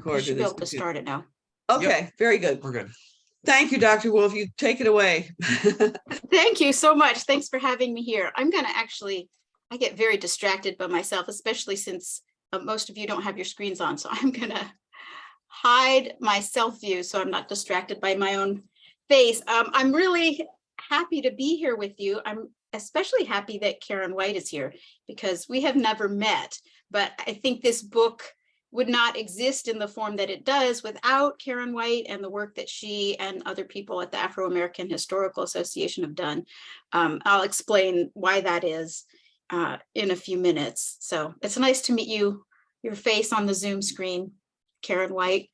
I should be able to start it now. Okay, yep. Very good. We're good. Thank you, Dr. Wolf. You take it away. Thank you so much. Thanks for having me here. I'm going to I get very distracted by myself, especially since most of you don't have your screens on. So I'm going to hide my self view so I'm not distracted by my own face. I'm really happy to be here with you. I'm especially happy that Karen White is here because we have never met, but I think this book would not exist in the form that it does without Karen White and the work that she and other people at the Afro-American Historical Association have done. I'll explain why that is in a few minutes. So it's nice to meet you, your face on the Zoom screen, Karen White.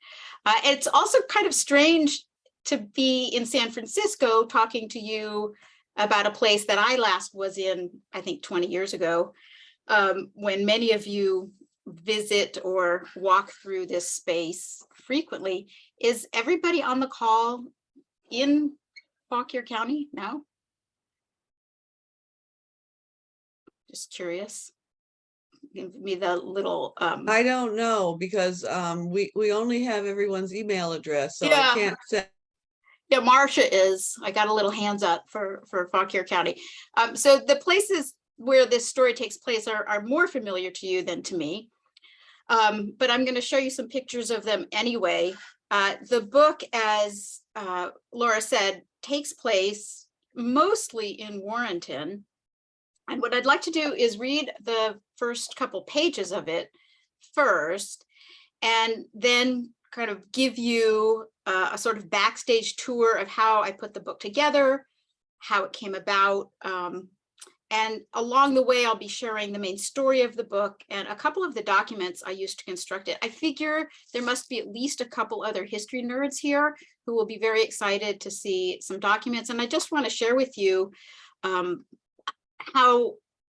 It's also kind of strange to be in San Francisco talking to you about a place that I last was in, I think 20 years ago, when many of you visit or walk through this space frequently. Is everybody on the call in Fauquier County now? Just curious. Give me the little I don't know because we only have everyone's email address, so yeah. I can't say. Yeah, Marcia is. I got a little hands up for Fauquier County. So the places where this story takes place are more familiar to you than to me. But I'm going to show you some pictures of them anyway. The book, as Laura said, takes place mostly in Warrenton. And what I'd like to do is read the first couple pages of it first, and then kind of give you a sort of backstage tour of how I put the book together, how it came about. And along the way, I'll be sharing the main story of the book and a couple of the documents I used to construct it. I figure there must be at least a couple other history nerds here who will be very excited to see some documents. And I just want to share with you how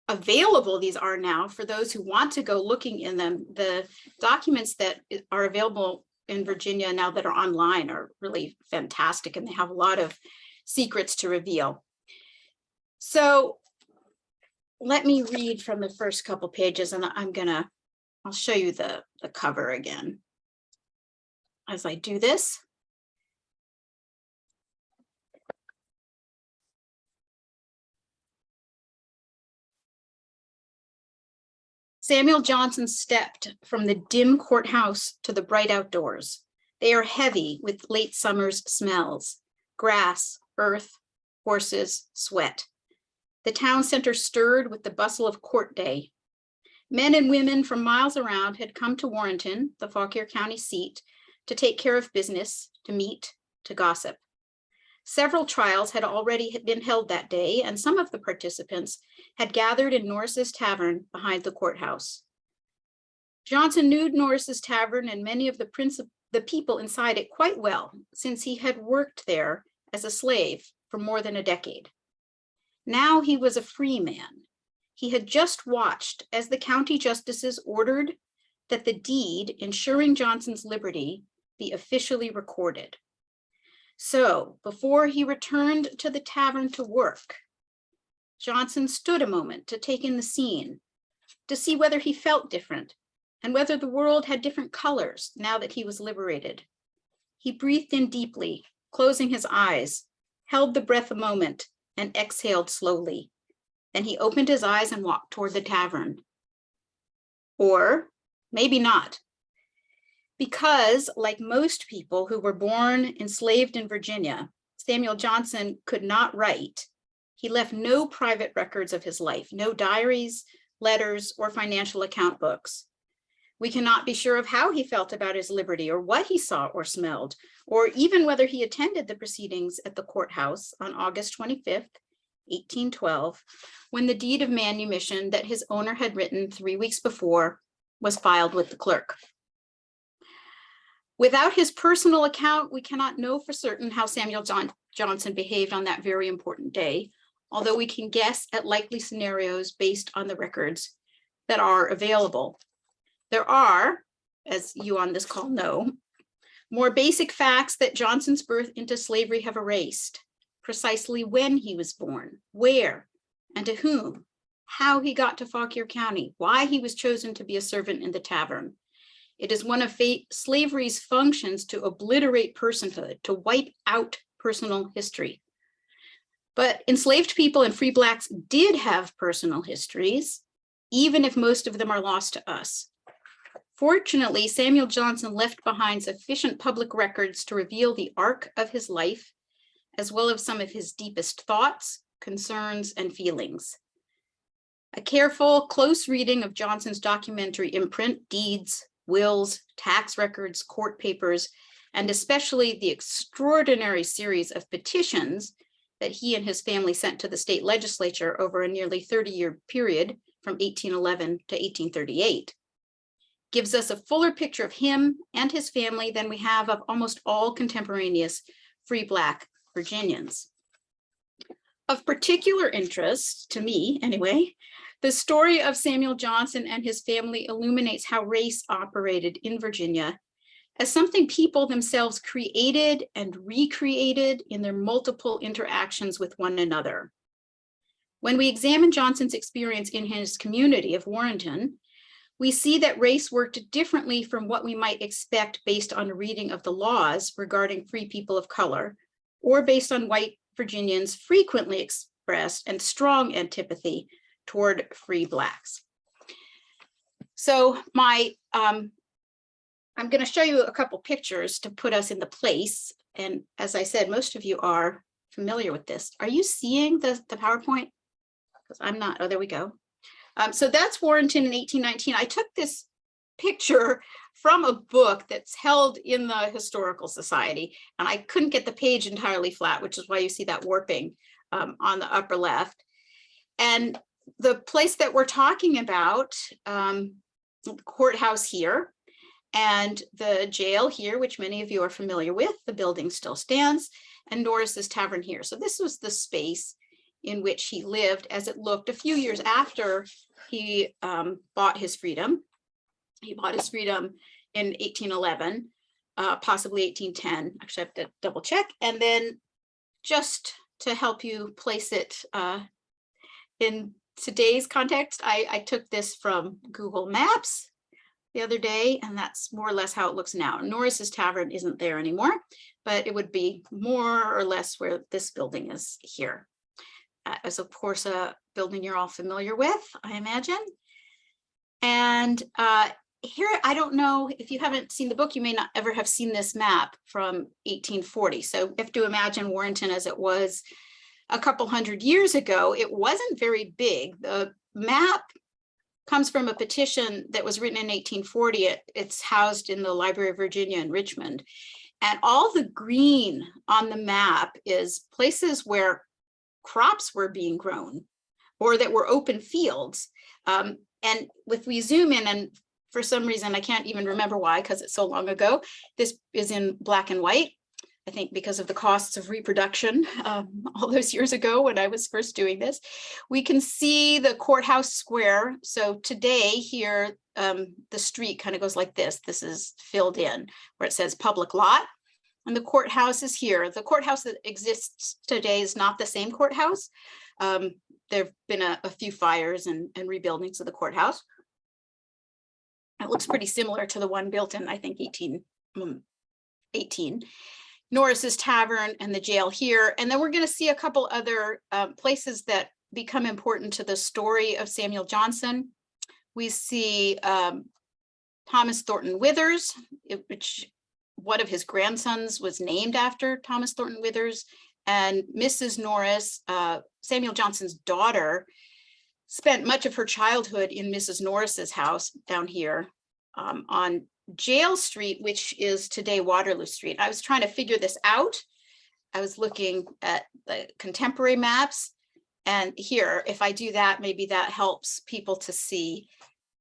available these are now for those who want to go looking in them. The documents that are available in Virginia now that are online are really fantastic, and they have a lot of secrets to reveal. So let me read from the first couple pages, and I'll show you the cover again as I do this. Samuel Johnson stepped from the dim courthouse to the bright outdoors. They are heavy with late summer's smells: grass, earth, horses, sweat. The town center stirred with the bustle of court day. Men and women from miles around had come to Warrenton, the Fauquier County seat, to take care of business, to meet, to gossip. Several trials had already been held that day, and some of the participants had gathered in Norris's Tavern behind the courthouse. Johnson knew Norris's Tavern and many of the people inside it quite well, since he had worked there as a slave for more than a decade. Now he was a free man. He had just watched as the county justices ordered that the deed ensuring Johnson's liberty be officially recorded. So before he returned to the tavern to work, Johnson stood a moment to take in the scene, to see whether he felt different and whether the world had different colors now that he was liberated. He breathed in deeply, closing his eyes, held the breath a moment, and exhaled slowly. Then he opened his eyes and walked toward the tavern. Or maybe not. Because, like most people who were born enslaved in Virginia, Samuel Johnson could not write. He left no private records of his life, no diaries, letters, or financial account books. We cannot be sure of how he felt about his liberty, or what he saw or smelled, or even whether he attended the proceedings at the courthouse on August 25th, 1812, when the deed of manumission that his owner had written 3 weeks before was filed with the clerk. Without his personal account, we cannot know for certain how Samuel Johnson behaved on that very important day, although we can guess at likely scenarios based on the records that are available. There are, as you on this call know, more basic facts that Johnson's birth into slavery have erased: precisely when he was born, where, and to whom, how he got to Fauquier County, why he was chosen to be a servant in the tavern. It is one of slavery's functions to obliterate personhood, to wipe out personal history. But enslaved people and free Blacks did have personal histories, even if most of them are lost to us. Fortunately, Samuel Johnson left behind sufficient public records to reveal the arc of his life, as well as some of his deepest thoughts, concerns, and feelings. A careful, close reading of Johnson's documentary imprint, deeds, wills, tax records, court papers, and especially the extraordinary series of petitions that he and his family sent to the state legislature over a nearly 30-year period from 1811 to 1838, gives us a fuller picture of him and his family than we have of almost all contemporaneous free Black Virginians. Of particular interest, to me anyway, the story of Samuel Johnson and his family illuminates how race operated in Virginia as something people themselves created and recreated in their multiple interactions with one another. When we examine Johnson's experience in his community of Warrenton, we see that race worked differently from what we might expect based on a reading of the laws regarding free people of color, or based on white Virginians' frequently expressed and strong antipathy toward free Blacks. So I'm going to show you a couple pictures to put us in the place. And as I said, most of you are familiar with this. Are you seeing the PowerPoint? Because I'm not. Oh, there we go. So that's Warrenton in 1819. I took this picture from a book that's held in the Historical Society, and I couldn't get the page entirely flat, which is why you see that warping on the upper left. And the place that we're talking about, the courthouse here, and the jail here, which many of you are familiar with, the building still stands, and Norris's Tavern here. So this was the space in which he lived as it looked a few years after he bought his freedom. He bought his freedom in 1811, possibly 1810. Actually, I have to double check. And then just to help you place it in today's context, I took this from Google Maps the other day, and that's more or less how it looks now. Norris's Tavern isn't there anymore, but it would be more or less where this building is here. As of course a building you're all familiar with, I imagine. And here, I don't know if you haven't seen the book, you may not ever have seen this map from 1840. So you have to imagine Warrenton as it was a couple hundred years ago. It wasn't very big. The map comes from a petition that was written in 1840. It's housed in the Library of Virginia in Richmond. And all the green on the map is places where crops were being grown or that were open fields. And if we zoom in, and for some reason, I can't even remember why, because it's so long ago, this is in black and white. I think because of the costs of reproduction all those years ago when I was first doing this. We can see the courthouse square. So today here, the street kind of goes like this. This is filled in where it says public lot. And the courthouse is here. The courthouse that exists today is not the same courthouse. There have been a few fires and rebuildings of the courthouse. It looks pretty similar to the one built in, I think, 1818. Norris's Tavern and the jail here. And then we're going to see a couple other places that become important to the story of Samuel Johnson. We see Thomas Thornton Withers, which one of his grandsons was named after Thomas Thornton Withers, and Mrs. Norris, Samuel Johnson's daughter, spent much of her childhood in Mrs. Norris's house down here on Jail Street, which is today Waterloo Street. I was trying to figure this out. I was looking at the contemporary maps, and here, if I do that, maybe that helps people to see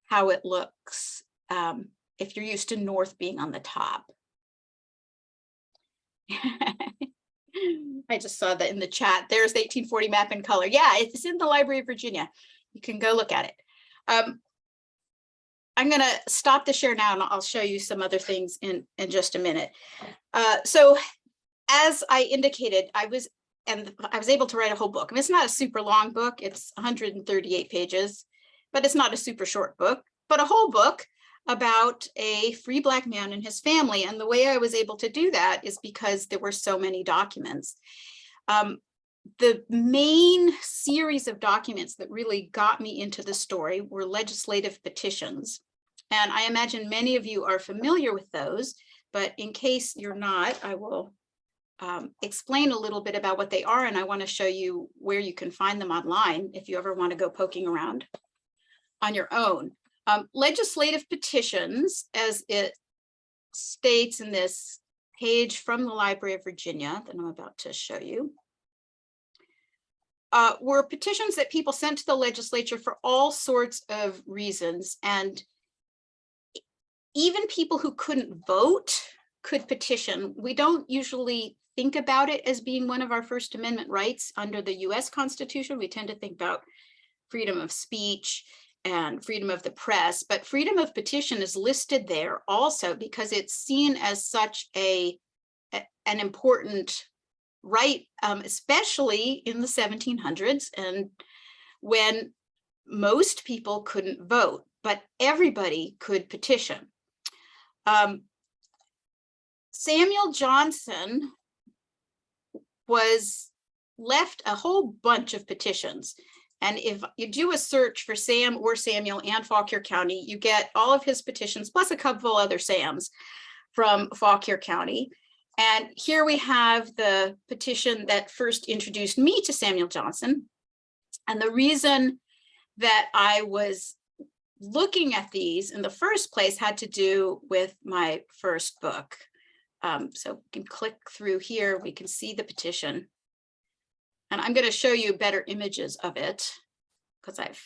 how it looks if you're used to north being on the top. I just saw that in the chat. There's the 1840 map in color. Yeah, it's in the Library of Virginia. You can go look at it. I'm going to stop the share now, and I'll show you some other things in just a minute. So as I indicated, I was able to write a whole book. I mean, it's not a super long book. It's 138 pages, but it's not a super short book, but a whole book about a free Black man and his family. And the way I was able to do that is because there were so many documents. The main series of documents that really got me into the story were legislative petitions. And I imagine many of you are familiar with those, but in case you're not, I will explain a little bit about what they are, and I want to show you where you can find them online if you ever want to go poking around on your own. Legislative petitions, as it states in this page from the Library of Virginia that I'm about to show you, were petitions that people sent to the legislature for all sorts of reasons. And even people who couldn't vote could petition. We don't usually think about it as being one of our First Amendment rights under the US Constitution. We tend to think about freedom of speech and freedom of the press, but freedom of petition is listed there also because it's seen as such an important right, especially in the 1700s and when most people couldn't vote, but everybody could petition. Samuel Johnson was left a whole bunch of petitions. And if you do a search for Sam or Samuel and Fauquier County, you get all of his petitions, plus a couple other Sams from Fauquier County. And here we have the petition that first introduced me to Samuel Johnson. And the reason that I was looking at these in the first place had to do with my first book. So we can click through here, we can see the petition. And I'm going to show you better images of it because I've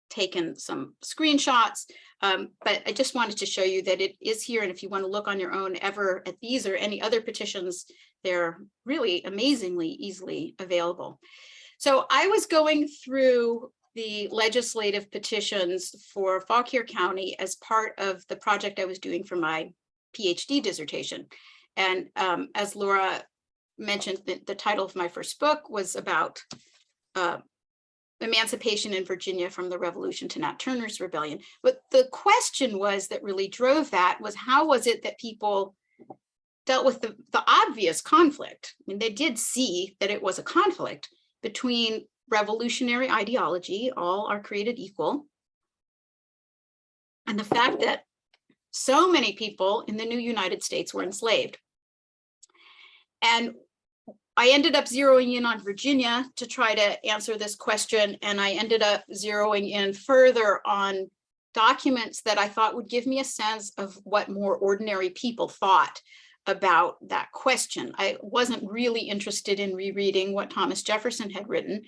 taken some screenshots, but I just wanted to show you that it is here. And if you want to look on your own ever at these or any other petitions, they're really amazingly easily available. So I was going through the legislative petitions for Fauquier County as part of the project I was doing for my PhD dissertation. And as Laura mentioned, the title of my first book was about emancipation in Virginia from the Revolution to Nat Turner's Rebellion. But the question was that really drove that was how was it that people dealt with the obvious conflict? I mean, they did see that it was a conflict between revolutionary ideology, all are created equal, and the fact that so many people in the new United States were enslaved. And I ended up zeroing in on Virginia to try to answer this question. And I ended up zeroing in further on documents that I thought would give me a sense of what more ordinary people thought about that question. I wasn't really interested in rereading what Thomas Jefferson had written.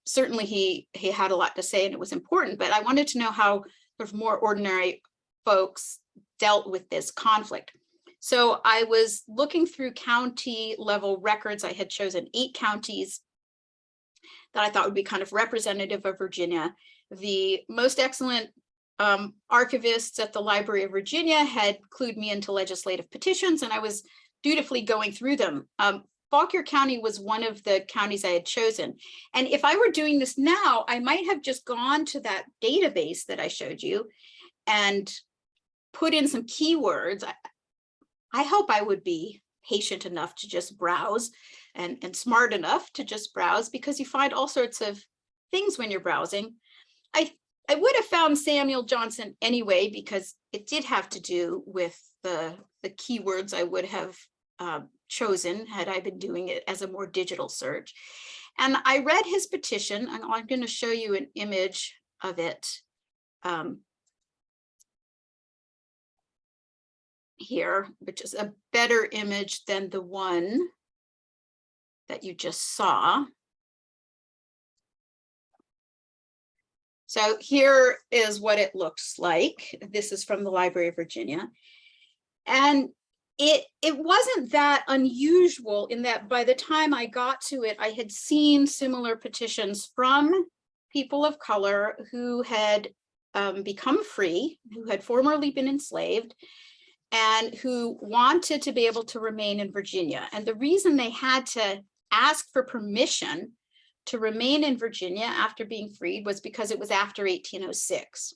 Certainly he had a lot to say and it was important, but I wanted to know how sort of more ordinary folks dealt with this conflict. So I was looking through county level records. I had chosen 8 counties that I thought would be kind of representative of Virginia. The most excellent archivists at the Library of Virginia had clued me into legislative petitions, and I was dutifully going through them. Fauquier County was one of the counties I had chosen. And if I were doing this now, I might have just gone to that database that I showed you and put in some keywords. I hope I would be patient enough to just browse and smart enough to just browse, because you find all sorts of things when you're browsing. I would have found Samuel Johnson anyway, because it did have to do with the keywords I would have chosen had I been doing it as a more digital search. And I read his petition, and I'm going to show you an image of it here, which is a better image than the one that you just saw. So here is what it looks like. This is from the Library of Virginia. And it wasn't that unusual in that by the time I got to it, I had seen similar petitions from people of color who had become free, who had formerly been enslaved, and who wanted to be able to remain in Virginia. And the reason they had to ask for permission to remain in Virginia after being freed was because it was after 1806.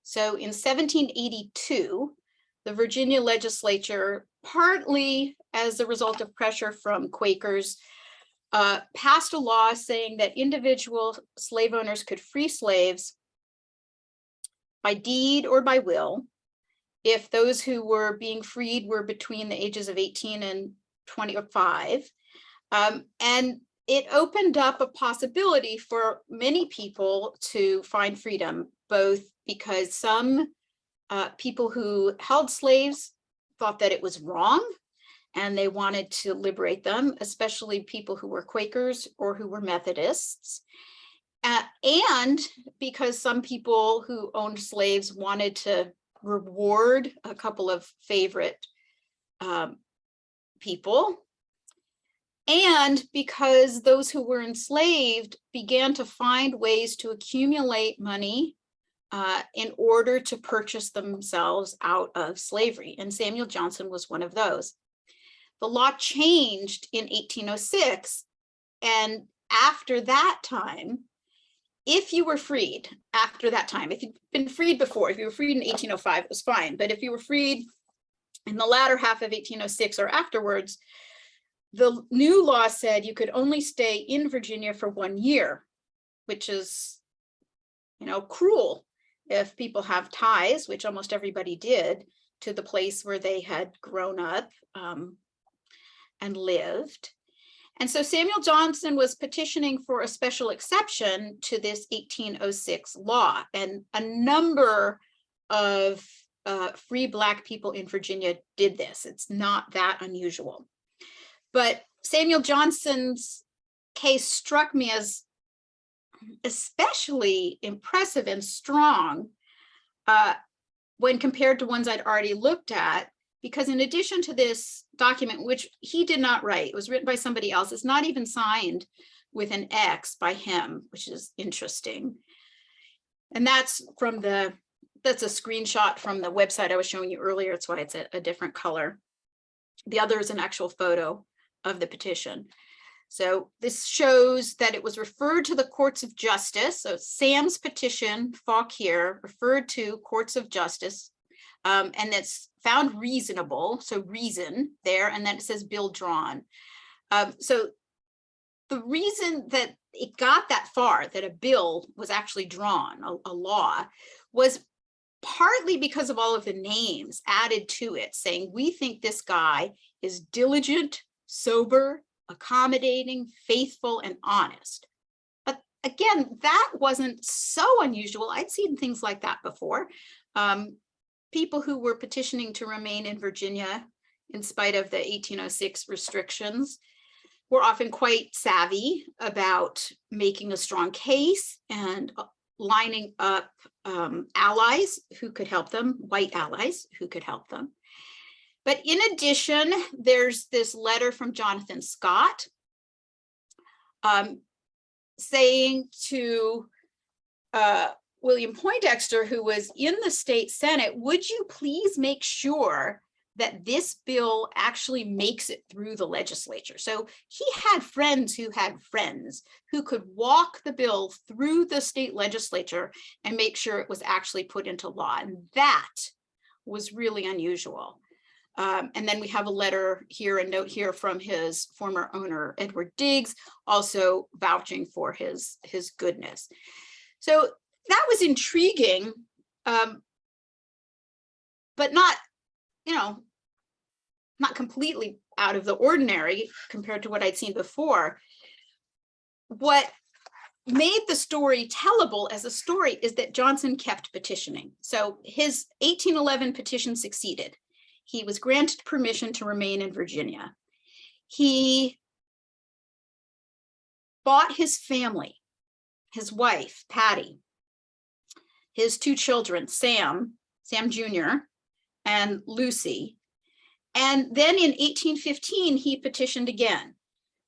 So in 1782, the Virginia legislature, partly as a result of pressure from Quakers, passed a law saying that individual slave owners could free slaves by deed or by will if those who were being freed were between the ages of 18 and 25. And it opened up a possibility for many people to find freedom, both because some people who held slaves thought that it was wrong and they wanted to liberate them, especially people who were Quakers or who were Methodists. And because some people who owned slaves wanted to reward a couple of favorite people. And because those who were enslaved began to find ways to accumulate money in order to purchase themselves out of slavery. And Samuel Johnson was one of those. The law changed in 1806. And after that time, if you were freed after that time, if you'd been freed before, if you were freed in 1805, it was fine. But if you were freed in the latter half of 1806 or afterwards, the new law said you could only stay in Virginia for 1 year, which is, cruel if people have ties, which almost everybody did, to the place where they had grown up and lived. And so Samuel Johnson was petitioning for a special exception to this 1806 law. And a number of free Black people in Virginia did this. It's not that unusual. But Samuel Johnson's case struck me as especially impressive and strong when compared to ones I'd already looked at, because in addition to this document, which he did not write, it was written by somebody else, it's not even signed with an X by him, which is interesting. And that's a screenshot from the website I was showing you earlier. That's why it's a different color. The other is an actual photo of the petition. So this shows that it was referred to the courts of justice. So Sam's petition, Fauquier, referred to courts of justice, and it's found reasonable, so reason there, and then it says bill drawn. So the reason that it got that far, that a bill was actually drawn, a law, was partly because of all of the names added to it, saying we think this guy is diligent, sober, accommodating, faithful, and honest. But again, that wasn't so unusual. I'd seen things like that before. People who were petitioning to remain in Virginia in spite of the 1806 restrictions were often quite savvy about making a strong case and lining up allies who could help them, white allies who could help them. But in addition, there's this letter from Jonathan Scott saying to William Poindexter, who was in the state Senate, would you please make sure that this bill actually makes it through the legislature? So he had friends who could walk the bill through the state legislature and make sure it was actually put into law. And that was really unusual. And then we have a letter here, a note here from his former owner, Edward Diggs, also vouching for his goodness. So that was intriguing, but not completely out of the ordinary compared to what I'd seen before. What made the story tellable as a story is that Johnson kept petitioning. So his 1811 petition succeeded. He was granted permission to remain in Virginia. He bought his family, his wife, Patty, his 2 children, Sam Jr., and Lucy. And then in 1815, he petitioned again.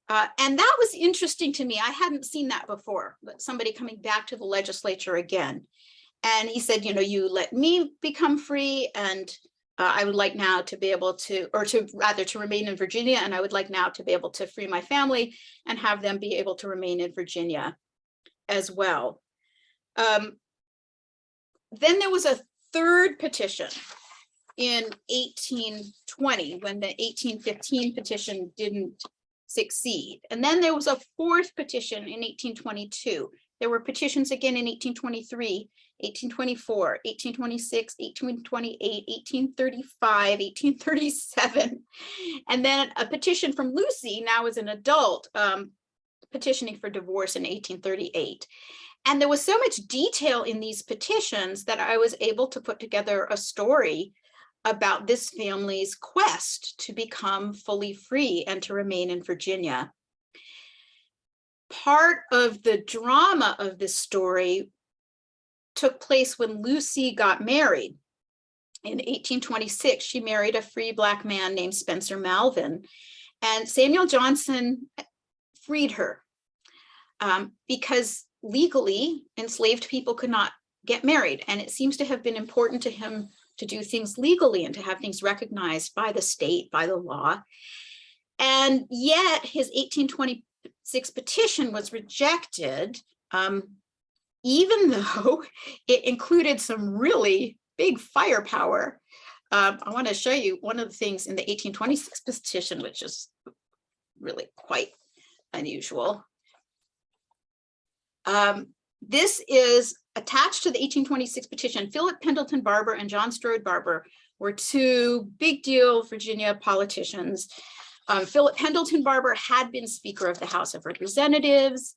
And that was interesting to me. I hadn't seen that before, but somebody coming back to the legislature again. And he said, you let me become free, and I would like now to be able to, to remain in Virginia, and I would like now to be able to free my family and have them be able to remain in Virginia as well. then there was a third petition in 1820 when the 1815 petition didn't succeed. And then there was a fourth petition in 1822. There were petitions again in 1823, 1824, 1826, 1828, 1835, 1837. And then a petition from Lucy, now as an adult, petitioning for divorce in 1838. And there was so much detail in these petitions that I was able to put together a story about this family's quest to become fully free and to remain in Virginia. Part of the drama of this story took place when Lucy got married. In 1826, she married a free Black man named Spencer Malvin, and Samuel Johnson freed her because legally enslaved people could not get married. And it seems to have been important to him to do things legally and to have things recognized by the state, by the law. And yet his 1826 petition was rejected, even though it included some really big firepower. I want to show you one of the things in the 1826 petition, which is really quite unusual. This is attached to the 1826 petition. Philip Pendleton Barber and John Strode Barber were two big deal Virginia politicians. Philip Pendleton Barber had been Speaker of the House of Representatives.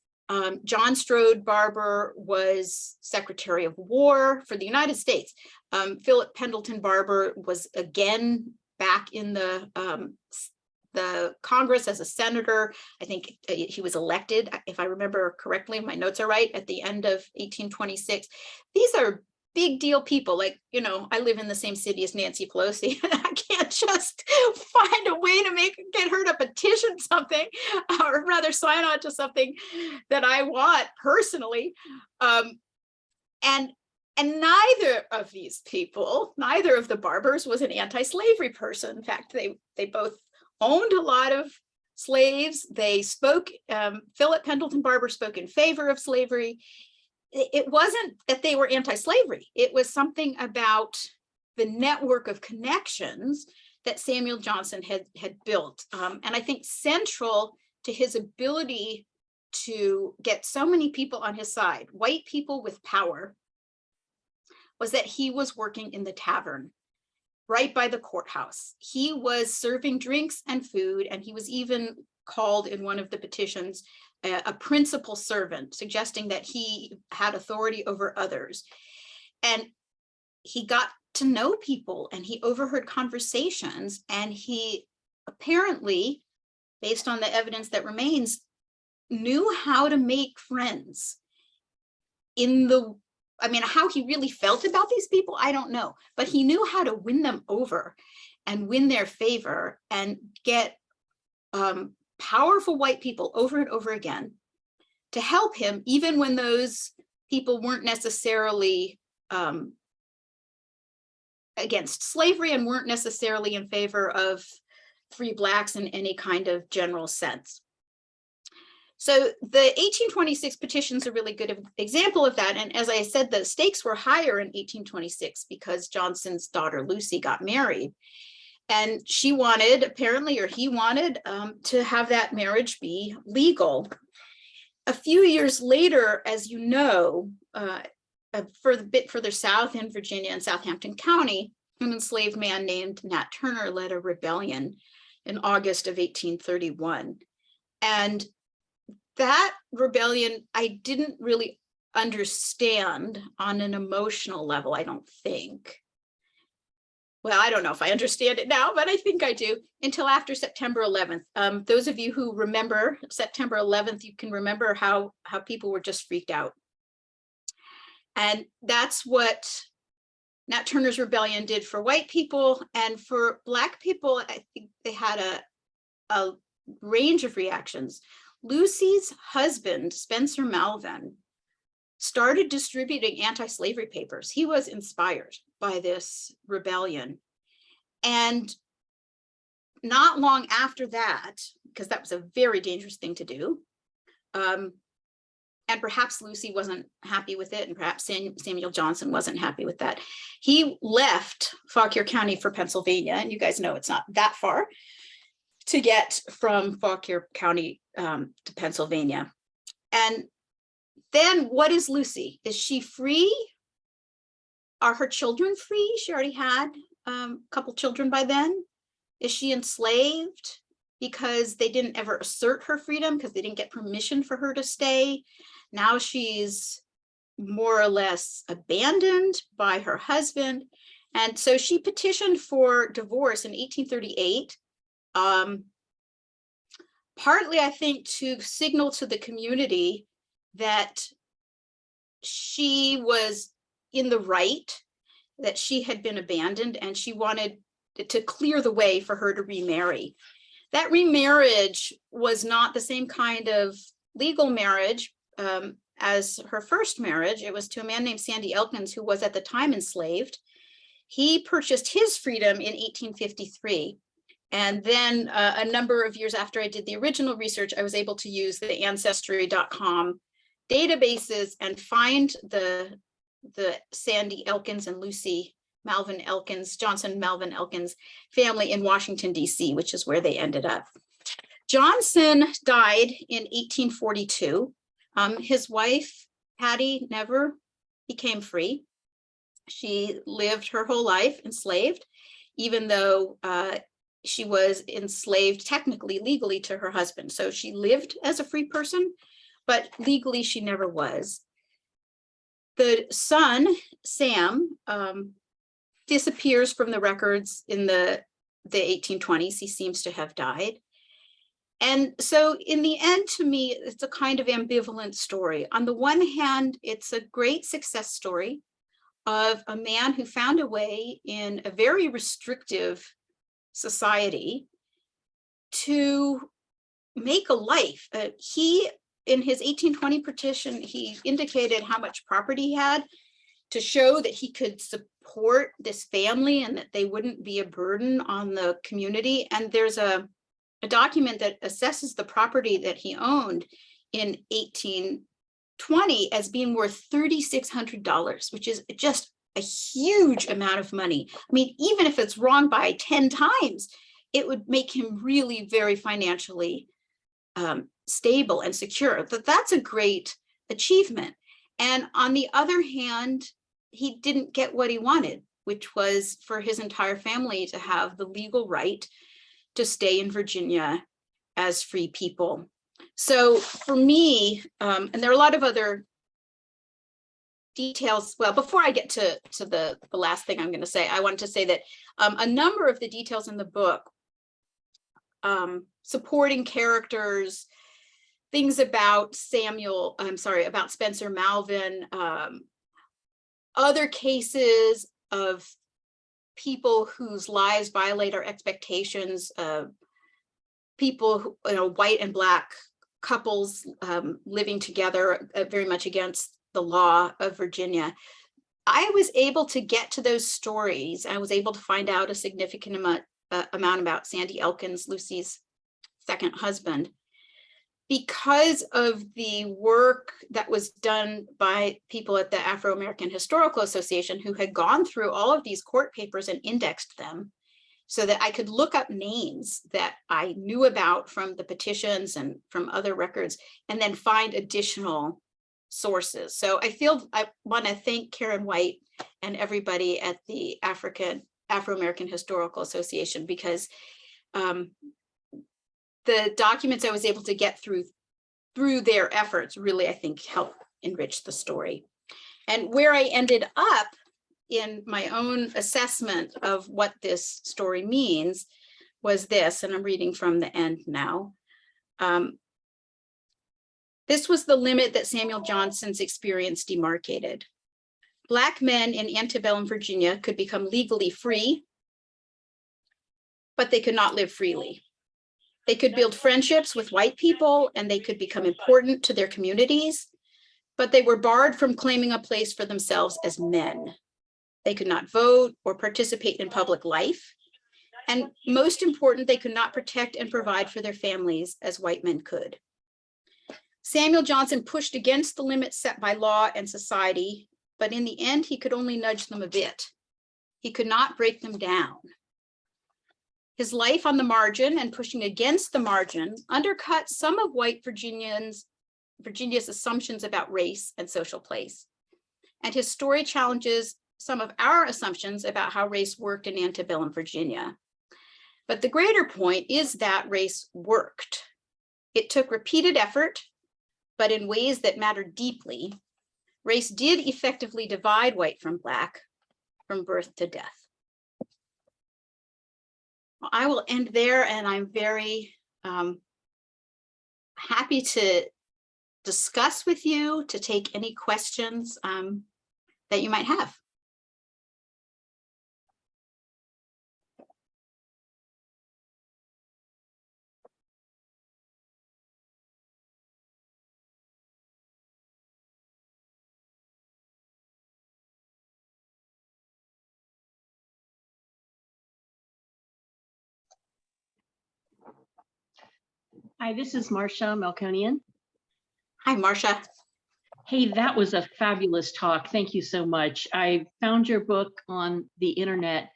John Strode Barber was Secretary of War for the United States. Philip Pendleton Barber was again back in the Congress as a senator. I think he was elected, if I remember correctly, my notes are right, at the end of 1826. These are big deal people. Like, you know, I live in the same city as Nancy Pelosi, and I can't just find a way to get her to petition something, or rather sign on to something that I want personally. And neither of these people, neither of the Barbers was an anti-slavery person. In fact, they both owned a lot of slaves. They spoke, Philip Pendleton Barber spoke in favor of slavery. It wasn't that they were anti-slavery. It was something about the network of connections that Samuel Johnson had built. And I think central to his ability to get so many people on his side, white people with power, was that he was working in the tavern right by the courthouse. He was serving drinks and food, and he was even called in one of the petitions a principal servant, suggesting that he had authority over others. And he got to know people, and he overheard conversations, and he apparently, based on the evidence that remains, knew how to make friends. How he really felt about these people, I don't know, but he knew how to win them over and win their favor and get powerful white people over and over again to help him, even when those people weren't necessarily against slavery and weren't necessarily in favor of free Blacks in any kind of general sense. So the 1826 petition is a really good example of that. And as I said, the stakes were higher in 1826 because Johnson's daughter Lucy got married. And she wanted, apparently, or he wanted, to have that marriage be legal. A few years later, as you know, a bit further south in Virginia in Southampton County, an enslaved man named Nat Turner led a rebellion in August of 1831. And that rebellion, I didn't really understand on an emotional level, I don't think. Well, I don't know if I understand it now, but I think I do, until after September 11th. Those of you who remember September 11th, you can remember how people were just freaked out. And that's what Nat Turner's rebellion did for white people. And for Black people, I think they had a range of reactions. Lucy's husband, Spencer Malvin, started distributing anti-slavery papers. He was inspired by this rebellion. And not long after that, because that was a very dangerous thing to do, and perhaps Lucy wasn't happy with it, and perhaps Samuel Johnson wasn't happy with that. He left Fauquier County for Pennsylvania, and you guys know it's not that far to get from Fauquier County to Pennsylvania. And then what is Lucy? Is she free? Are her children free? She already had a couple children by then. Is she enslaved because they didn't ever assert her freedom because they didn't get permission for her to stay? Now she's more or less abandoned by her husband. And so she petitioned for divorce in 1838, partly, I think, to signal to the community that she was in the right, that she had been abandoned, and she wanted to clear the way for her to remarry. That remarriage was not the same kind of legal marriage as her first marriage. It was to a man named Sandy Elkins, who was at the time enslaved. He purchased his freedom in 1853. And then a number of years after I did the original research, I was able to use the ancestry.com databases and find the Sandy Elkins and Lucy Malvin Elkins, Johnson Malvin Elkins family in Washington, D.C., which is where they ended up. Johnson died in 1842. His wife, Hattie, never became free. She lived her whole life enslaved, even though she was enslaved technically, legally, to her husband. So she lived as a free person, but legally she never was. The son, Sam, disappears from the records in the 1820s. He seems to have died. And so in the end, to me, it's a kind of ambivalent story. On the one hand, it's a great success story of a man who found a way in a very restrictive society to make a life. He, in his 1820 petition, he indicated how much property he had to show that he could support this family and that they wouldn't be a burden on the community. And there's a document that assesses the property that he owned in 1820 as being worth $3,600, which is just a huge amount of money. I mean, even if it's wrong by 10 times, it would make him really very financially stable and secure. That's a great achievement. And on the other hand, he didn't get what he wanted, which was for his entire family to have the legal right to stay in Virginia as free people. So for me, and there are a lot of other details. Well, before I get to the last thing I'm going to say, I wanted to say that a number of the details in the book, supporting characters, things about about Spencer Malvin, other cases of people whose lives violate our expectations, people who, white and Black couples living together very much against the law of Virginia. I was able to get to those stories. I was able to find out a significant amount about Sandy Elkins, Lucy's second husband, because of the work that was done by people at the Afro-American Historical Association, who had gone through all of these court papers and indexed them so that I could look up names that I knew about from the petitions and from other records, and then find additional sources. So I want to thank Karen White and everybody at the Afro-American Historical Association, because the documents I was able to get through their efforts really, I think, helped enrich the story. And where I ended up in my own assessment of what this story means was this, and I'm reading from the end now. This was the limit that Samuel Johnson's experience demarcated. Black men in antebellum Virginia could become legally free, but they could not live freely. They could build friendships with white people and they could become important to their communities, but they were barred from claiming a place for themselves as men. They could not vote or participate in public life. And most important, they could not protect and provide for their families as white men could. Samuel Johnson pushed against the limits set by law and society, but in the end, he could only nudge them a bit. He could not break them down. His life on the margin and pushing against the margin undercut some of white Virginia's assumptions about race and social place. And his story challenges some of our assumptions about how race worked in antebellum Virginia. But the greater point is that race worked. It took repeated effort, but in ways that mattered deeply. Race did effectively divide white from Black from birth to death. Well, I will end there, and I'm very happy to discuss with you, to take any questions that you might have. Hi, this is Marcia Melkonian. Hi, Marcia. Hey, that was a fabulous talk. Thank you so much. I found your book on the internet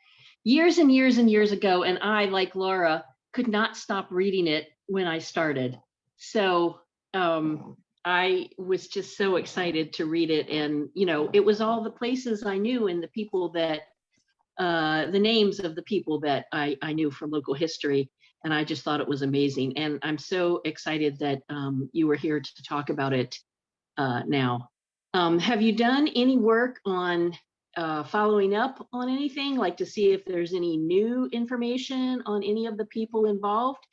years and years and years ago, and I, like Laura, could not stop reading it when I started. So I was just so excited to read it. And, you know, it was all the places I knew and the people that, the names of the people that I knew from local history. And I just thought it was amazing. And I'm so excited that you were here to talk about it now. Have you done any work on following up on anything, like to see if there's any new information on any of the people involved?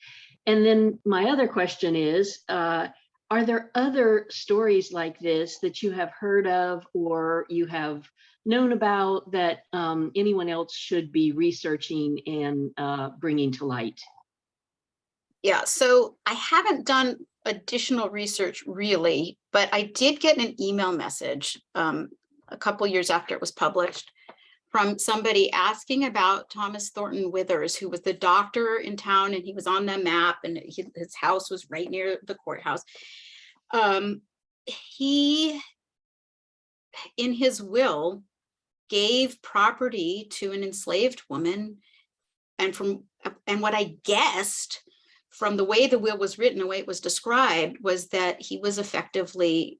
And then my other question is, are there other stories like this that you have heard of or you have known about that anyone else should be researching and bringing to light? Yeah, so I haven't done additional research really, but I did get an email message a couple years after it was published from somebody asking about Thomas Thornton Withers, who was the doctor in town, and he was on the map, and his house was right near the courthouse. He, in his will, gave property to an enslaved woman, and what I guessed from the way the will was written, the way it was described, was that he was effectively,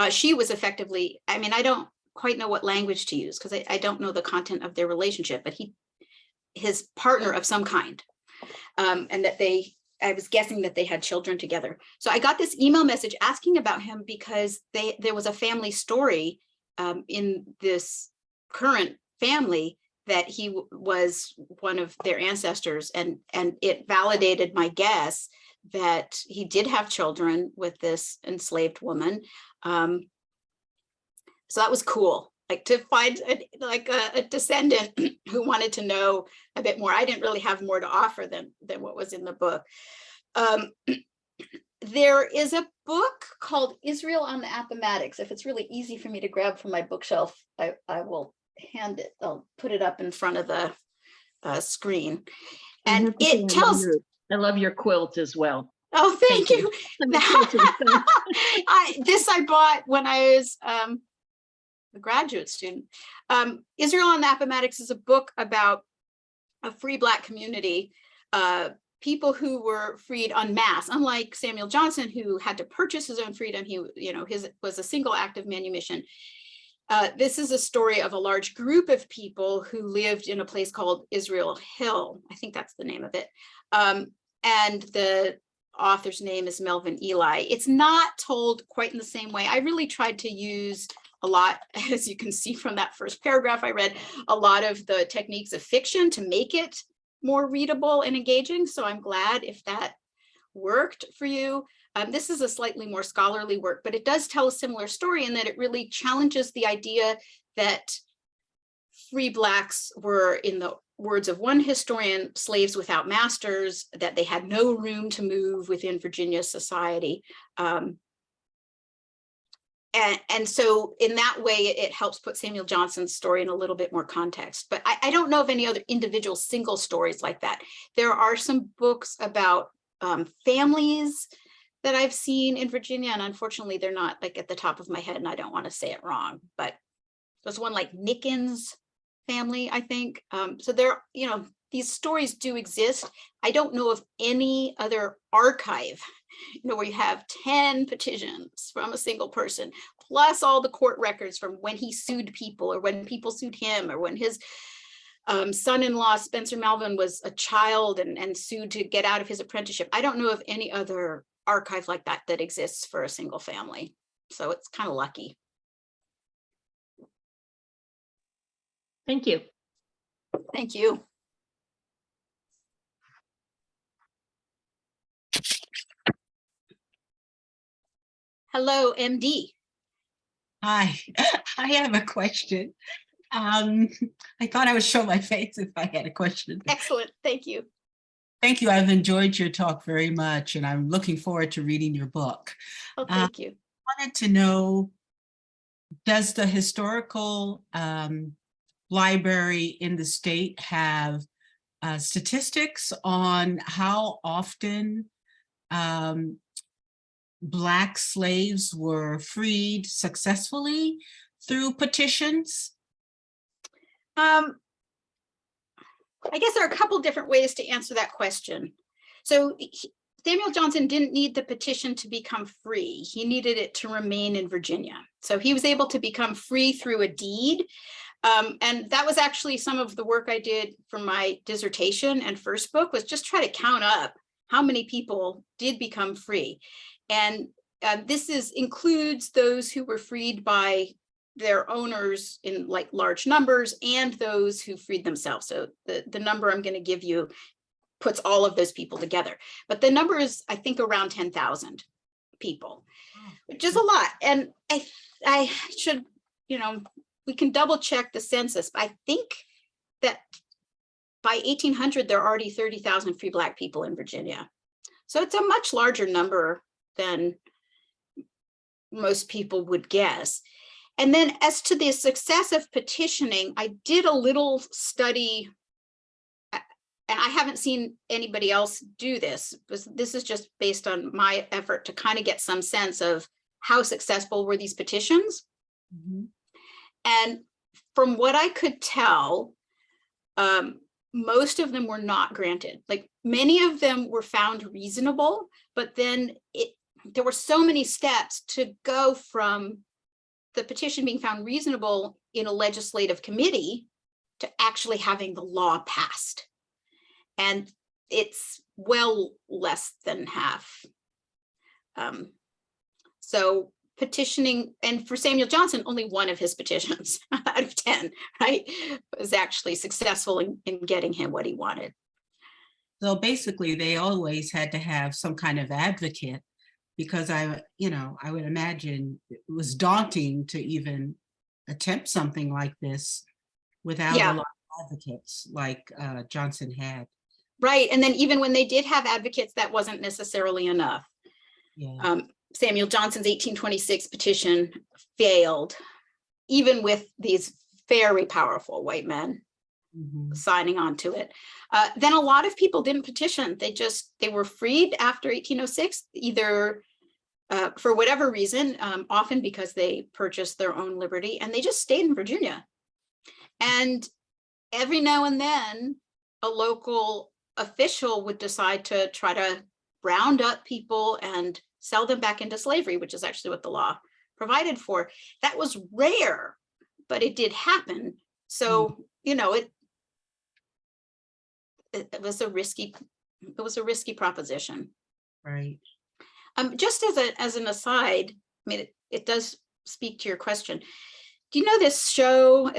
she was effectively, I mean, I don't quite know what language to use because I don't know the content of their relationship, but his partner of some kind, and that I was guessing that they had children together. So I got this email message asking about him because there was a family story in this current family that he was one of their ancestors, and it validated my guess that he did have children with this enslaved woman. So that was cool, like to find a descendant who wanted to know a bit more. I didn't really have more to offer than what was in the book. There is a book called Israel on the Appomattox. If it's really easy for me to grab from my bookshelf, I will hand it, I'll put it up in front of the screen. And it tells, I love your quilt as well. Oh, thank you. This I bought when I was a graduate student. Israel on the Appomattox is a book about a free Black community, people who were freed en masse, unlike Samuel Johnson, who had to purchase his own freedom. His was a single act of manumission. This is a story of a large group of people who lived in a place called Israel Hill. I think that's the name of it. And the author's name is Melvin Ely. It's not told quite in the same way. I really tried to use a lot, as you can see from that first paragraph I read, a lot of the techniques of fiction to make it more readable and engaging. So I'm glad if that worked for you. This is a slightly more scholarly work, but it does tell a similar story in that it really challenges the idea that free Blacks were, in the words of one historian, slaves without masters, that they had no room to move within Virginia society. And so in that way, it helps put Samuel Johnson's story in a little bit more context. But I don't know of any other individual single stories like that. There are some books about families that I've seen in Virginia, and unfortunately they're not like at the top of my head and I don't want to say it wrong, but there's one like Nickens family, I think. So there, you know, these stories do exist. I don't know of any other archive, you know, where you have 10 petitions from a single person, plus all the court records from when he sued people or when people sued him or when his son-in-law Spencer Melvin was a child and sued to get out of his apprenticeship. I don't know of any other archive like that that exists for a single family. So it's kind of lucky. Thank you. Thank you. Hello, MD. Hi, I have a question. I thought I would show my face if I had a question. Excellent. Thank you. Thank you. I've enjoyed your talk very much, and I'm looking forward to reading your book. Oh, thank you. I wanted to know, does the historical library in the state have statistics on how often Black slaves were freed successfully through petitions? I guess there are a couple different ways to answer that question. So Samuel Johnson didn't need the petition to become free. He needed it to remain in Virginia. So he was able to become free through a deed. And that was actually some of the work I did for my dissertation and first book, was just try to count up how many people did become free. And this includes those who were freed by their owners in like large numbers and those who freed themselves. So the number I'm going to give you puts all of those people together. But the number is, I think, around 10,000 people, which is a lot. And I should, you know, we can double check the census, but I think that by 1800, there are already 30,000 free Black people in Virginia. So it's a much larger number than most people would guess. And then as to the success of petitioning, I did a little study, and I haven't seen anybody else do this, but this is just based on my effort to kind of get some sense of how successful were these petitions. Mm-hmm. And from what I could tell, most of them were not granted. Like many of them were found reasonable, but then there were so many steps to go from the petition being found reasonable in a legislative committee to actually having the law passed. And it's well less than half. So petitioning, and for Samuel Johnson, only one of his petitions out of 10, right, was actually successful in getting him what he wanted. So basically, they always had to have some kind of advocate, because I would imagine it was daunting to even attempt something like this without a lot of advocates like Johnson had. Right, and then even when they did have advocates, that wasn't necessarily enough. Yeah. Samuel Johnson's 1826 petition failed, even with these very powerful white men signing on to it. Then a lot of people didn't petition. They were freed after 1806, either for whatever reason, often because they purchased their own liberty, and they just stayed in Virginia. And every now and then, a local official would decide to try to round up people and sell them back into slavery, which is actually what the law provided for. That was rare, but it did happen. So, it was a risky proposition. Right. Just as an aside, I mean, it does speak to your question. Do you know this show?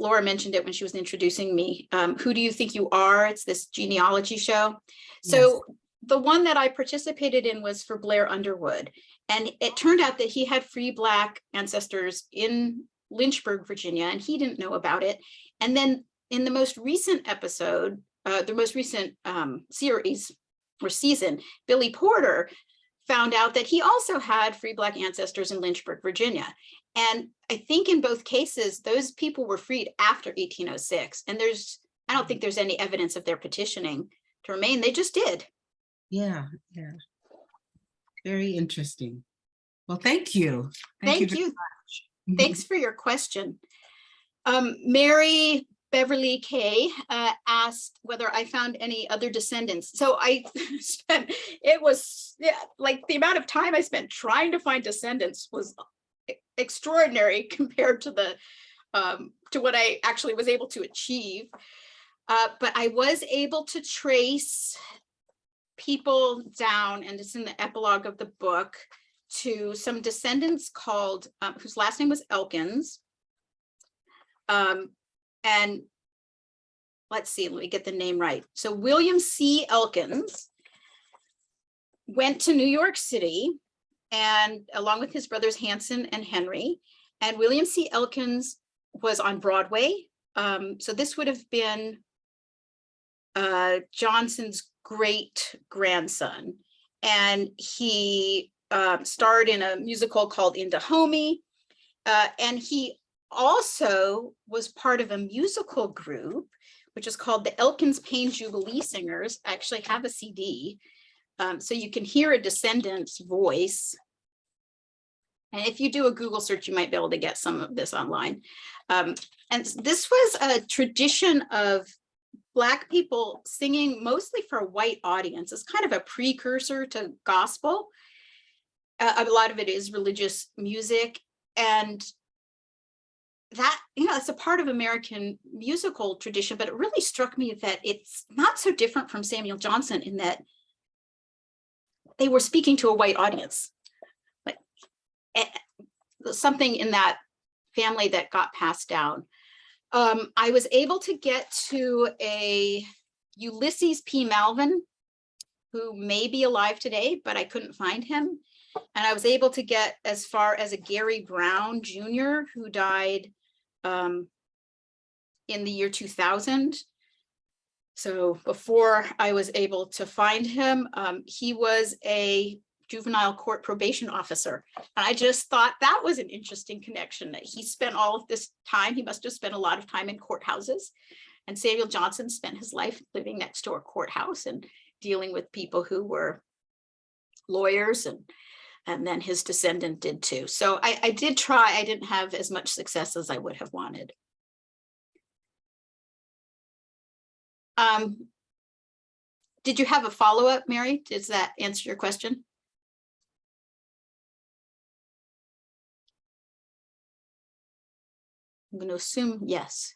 Laura mentioned it when she was introducing me. Who Do You Think You Are? It's this genealogy show. So the one that I participated in was for Blair Underwood. And it turned out that he had free Black ancestors in Lynchburg, Virginia, and he didn't know about it. And then in the most recent episode, the most recent series or season, Billy Porter found out that he also had free Black ancestors in Lynchburg, Virginia. And I think in both cases, those people were freed after 1806. And I don't think there's any evidence of their petitioning to remain. They just did. Yeah. Very interesting. Well, thank you. Thank very you. much. Thanks for your question. Mary Beverly K asked whether I found any other descendants. So I spent, it was, yeah, like the amount of time I spent trying to find descendants was extraordinary compared to the to what I actually was able to achieve. But I was able to trace people down, and it's in the epilogue of the book, to some descendants called, whose last name was Elkins. And let's see, let me get the name right. So William C. Elkins went to New York City, and along with his brothers Hanson and Henry, and William C. Elkins was on Broadway. So this would have been Johnson's great grandson. And he starred in a musical called In Dahomey. And he also was part of a musical group, which is called the Elkins Payne Jubilee Singers. I actually have a CD. So you can hear a descendant's voice. And if you do a Google search, you might be able to get some of this online. And this was a tradition of Black people singing mostly for a white audience. It's kind of a precursor to gospel. A lot of it is religious music. And that, it's a part of American musical tradition, but it really struck me that it's not so different from Samuel Johnson in that they were speaking to a white audience. Like something in that family that got passed down. I was able to get to a Ulysses P. Malvin, who may be alive today, but I couldn't find him. And I was able to get as far as a Gary Brown Jr., who died in the year 2000. So before I was able to find him, he was a juvenile court probation officer. And I just thought that was an interesting connection, that he spent all of this time, he must have spent a lot of time in courthouses. And Samuel Johnson spent his life living next to a courthouse and dealing with people who were lawyers, and then his descendant did too. So I did try, I didn't have as much success as I would have wanted. Did you have a follow-up, Mary? Does that answer your question? I'm going to assume yes.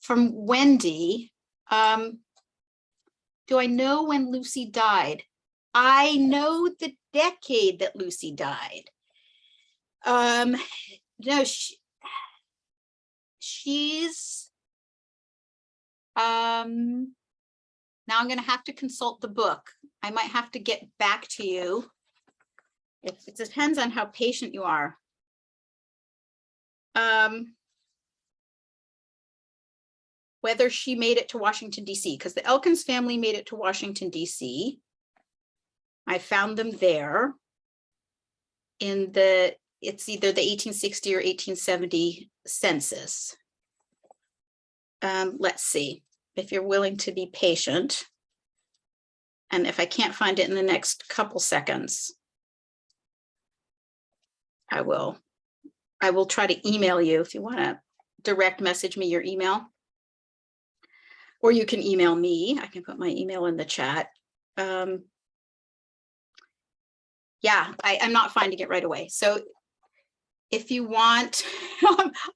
From Wendy, do I know when Lucy died? I know the decade that Lucy died. No, she's now I'm going to have to consult the book. I might have to get back to you. It depends on how patient you are. Whether she made it to Washington, D.C., because the Elkins family made it to Washington, D.C. I found them there in it's either the 1860 or 1870 census. Let's see if you're willing to be patient. And if I can't find it in the next couple seconds, I will try to email you if you want to direct message me your email. Or you can email me. I can put my email in the chat. Yeah, I'm not finding it right away. So if you want,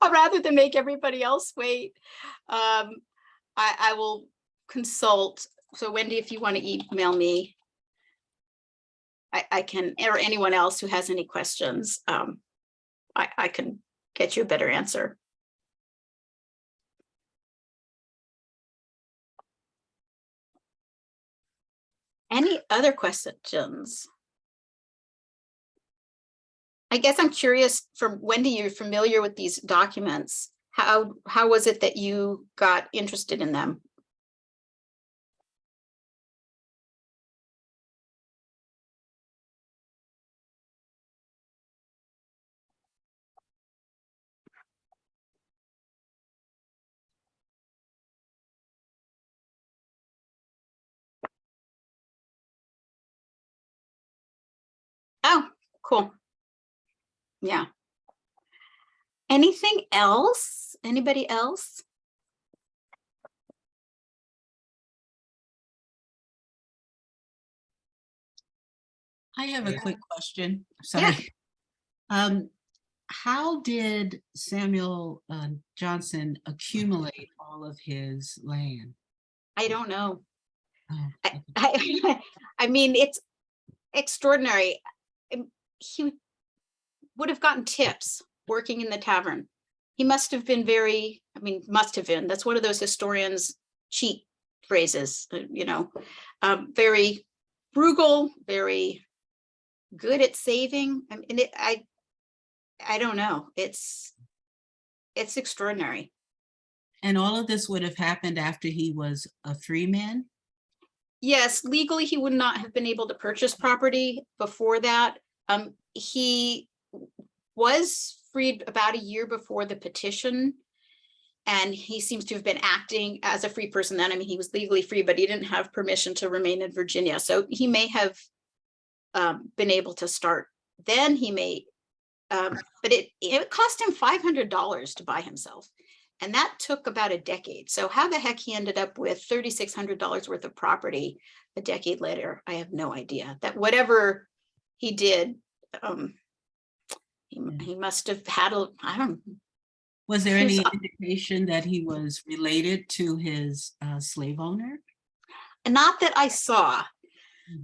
rather than make everybody else wait, I will consult. So Wendy, if you want to email me, I can, or anyone else who has any questions, I can get you a better answer. Any other questions? I guess I'm curious, from Wendy, you're familiar with these documents. How was it that you got interested in them? Cool. Yeah. Anything else? Anybody else? I have a quick question. Yeah. Sorry. How did Samuel Johnson accumulate all of his land? I don't know. Oh, I mean, it's extraordinary. He would have gotten tips working in the tavern. He must have been very, I mean, must have been, that's one of those historians' cheat phrases, very frugal, very good at saving. I mean, I don't know. It's extraordinary. And all of this would have happened after he was a free man? Yes, legally, he would not have been able to purchase property before that. He was freed about a year before the petition, and he seems to have been acting as a free person then. I mean, he was legally free, but he didn't have permission to remain in Virginia. So he may have been able to start then. He may, but it cost him $500 to buy himself. And that took about a decade. So how the heck he ended up with $3,600 worth of property a decade later, I have no idea. That whatever he did, he must have had I don't know. Was there any indication that he was related to his slave owner? Not that I saw.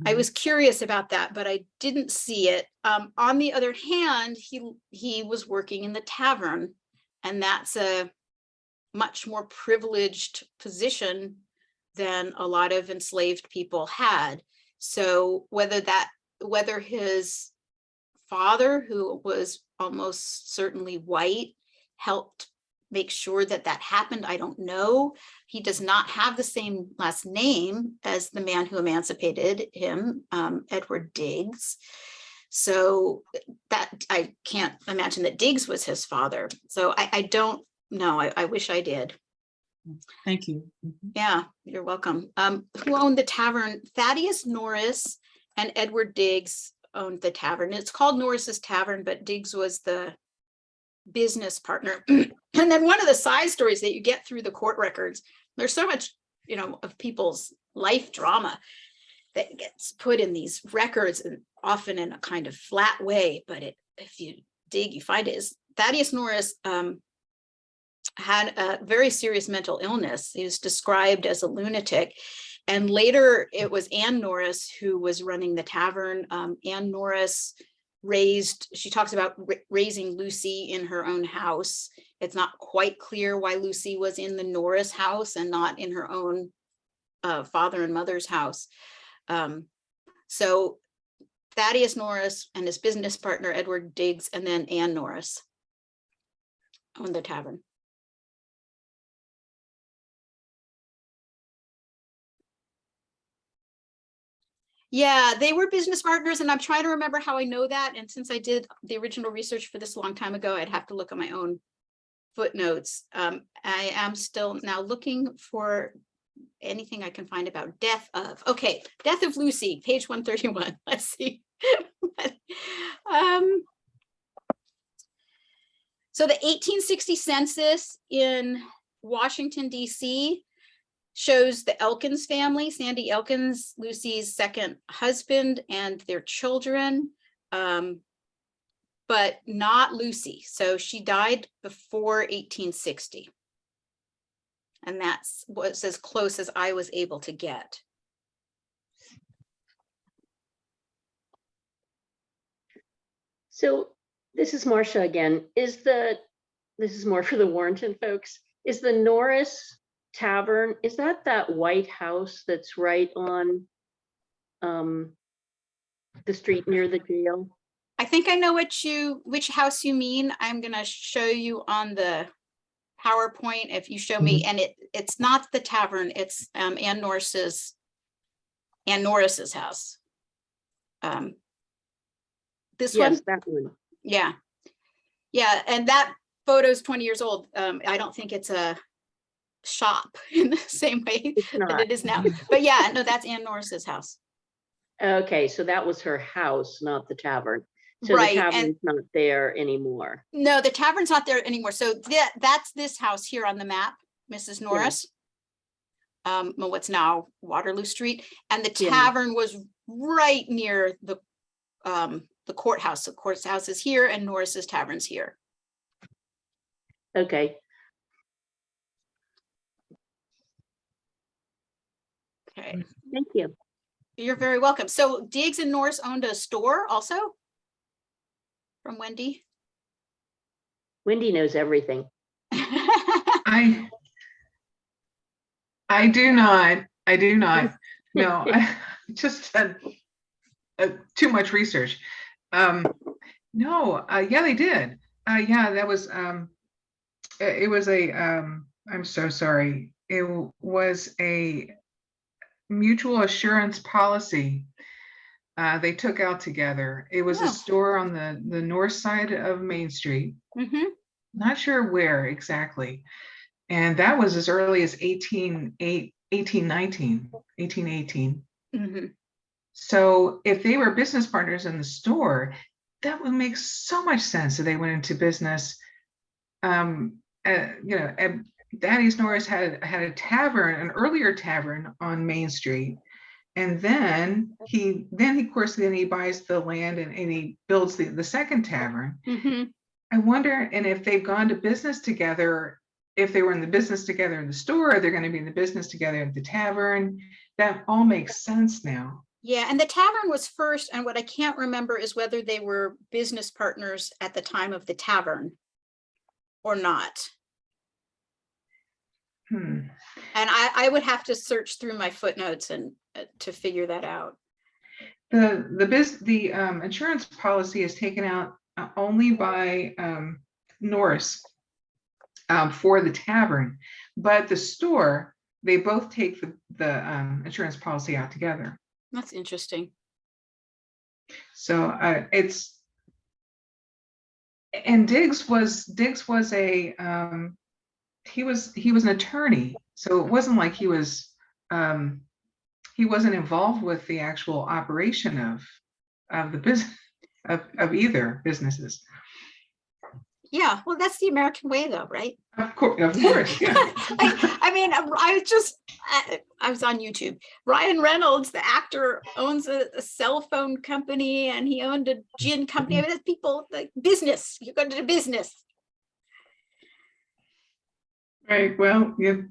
I Mhm. was curious about that, but I didn't see it. On the other hand, he was working in the tavern, and that's a much more privileged position than a lot of enslaved people had. So whether his father, who was almost certainly white, helped make sure that that happened, I don't know. He does not have the same last name as the man who emancipated him, Edward Diggs. So that I can't imagine that Diggs was his father. So I don't know. I wish I did. Thank you. Mhm. Yeah, you're welcome. Who owned the tavern? Thaddeus Norris and Edward Diggs owned the tavern. It's called Norris's Tavern, but Diggs was the business partner. And then one of the side stories that you get through the court records, there's so much, of people's life drama that gets put in these records, and often in a kind of flat way. But if you dig, you find it is Thaddeus Norris had a very serious mental illness. He was described as a lunatic. And later it was Anne Norris who was running the tavern. Anne Norris she talks about raising Lucy in her own house. It's not quite clear why Lucy was in the Norris house and not in her own father and mother's house. So Thaddeus Norris and his business partner, Edward Diggs, and then Anne Norris owned the tavern. Yeah, they were business partners, and I'm trying to remember how I know that. And since I did the original research for this a long time ago, I'd have to look at my own footnotes. I am still now looking for anything I can find about death of. Okay, death of Lucy, page 131. Let's see. So the 1860 census in Washington, D.C. shows the Elkins family, Sandy Elkins, Lucy's second husband, and their children, but not Lucy. So she died before 1860. And that's was as close as I was able to get. So this is Marcia again. This is more for the Warrenton folks. Is the Norris Tavern, is that white house that's right on the street near the jail? I think I know which house you mean. I'm gonna show you on the PowerPoint if you show me, and it's not the tavern, it's Anne Norris's house. This Yes, one? that one. Yeah. Yeah, and that photo's 20 years old. I don't think it's a shop in the same way that it is now. But yeah, no, that's Anne Norris's house. Okay, so that was her house, not the tavern. So Right, the and- tavern's not there anymore. No, the tavern's not there anymore. So that's this house here on the map, Mrs. Norris. Well, what's now Waterloo Street, and the Yeah. tavern was right near the courthouse. The courthouse is here and Norris's Tavern's here. Okay. Okay, Thank you. you're very welcome. So Diggs and Norris owned a store also? From Wendy? Wendy knows everything. I do not. No, I just had too much research. No, yeah, they did. Yeah, that was, it was a, I'm so sorry. It was a mutual assurance policy they took out together. It was Oh. a store on the north side of Main Street. Mhm. Not sure where exactly. And that was as early as 1818. Mhm. So if they were business partners in the store, that would make so much sense that they went into business. Daddy's Norris had a tavern, an earlier tavern on Main Street. And then he buys the land and he builds the second tavern. Mhm. I wonder, and if they've gone to business together, if they were in the business together in the store, they're going to be in the business together at the tavern. That all makes sense now. Yeah, and the tavern was first, and what I can't remember is whether they were business partners at the time of the tavern or not. Hmm. And I would have to search through my footnotes and to figure that out. The insurance policy is taken out only by Norris for the tavern, but the store, they both take the insurance policy out together. That's interesting. So and Diggs was a he was an attorney, so it wasn't like he wasn't involved with the actual operation of the business of either businesses. Yeah, well, that's the American way though, right? Of course, yeah. I mean, I was on YouTube. Ryan Reynolds, the actor, owns a cell phone company and he owned a gin company. I mean, that's people, like business, you're going to do business. Right, well, you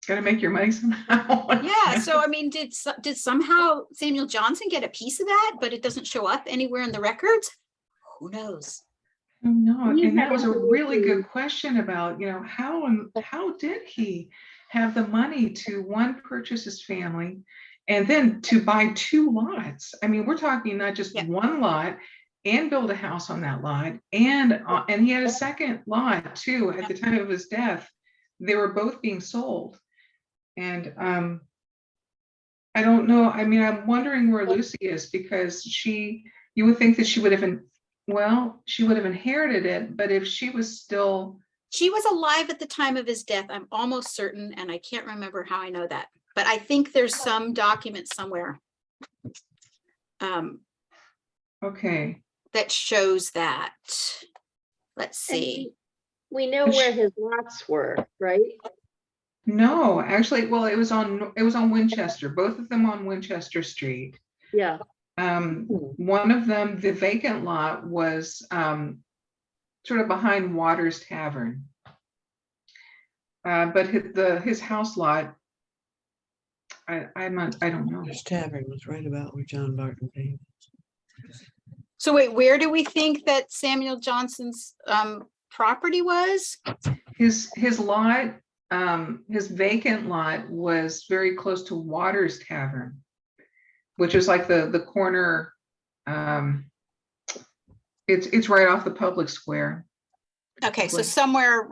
got to make your money somehow. Yeah, so I mean, did somehow Samuel Johnson get a piece of that, but it doesn't show up anywhere in the records? Who knows? No, You and that have was a to really look good question about, how did he have the money to, one, purchase his family and then to buy 2 lots? I mean, we're talking not just Yeah. one lot and build a house on that lot, and he had a second lot too at the time of his death. They were both being sold. And I don't know. I mean, I'm wondering where Lucy is, because you would think that she would have inherited it, but if she was still. She was alive at the time of his death, I'm almost certain, and I can't remember how I know that, but I think there's some document somewhere Okay. that shows that. Let's And see. we know where his lots were, right? No, actually, well, it was on Winchester, both of them on Winchester Street. Yeah. One of them, the vacant lot, was sort of behind Waters Tavern. But his house lot, I don't know. This tavern was right about where John Barton came. So wait, where do we think that Samuel Johnson's property was? His lot, his vacant lot was very close to Waters Tavern, which is like the corner. It's right off the public square. Okay, so somewhere.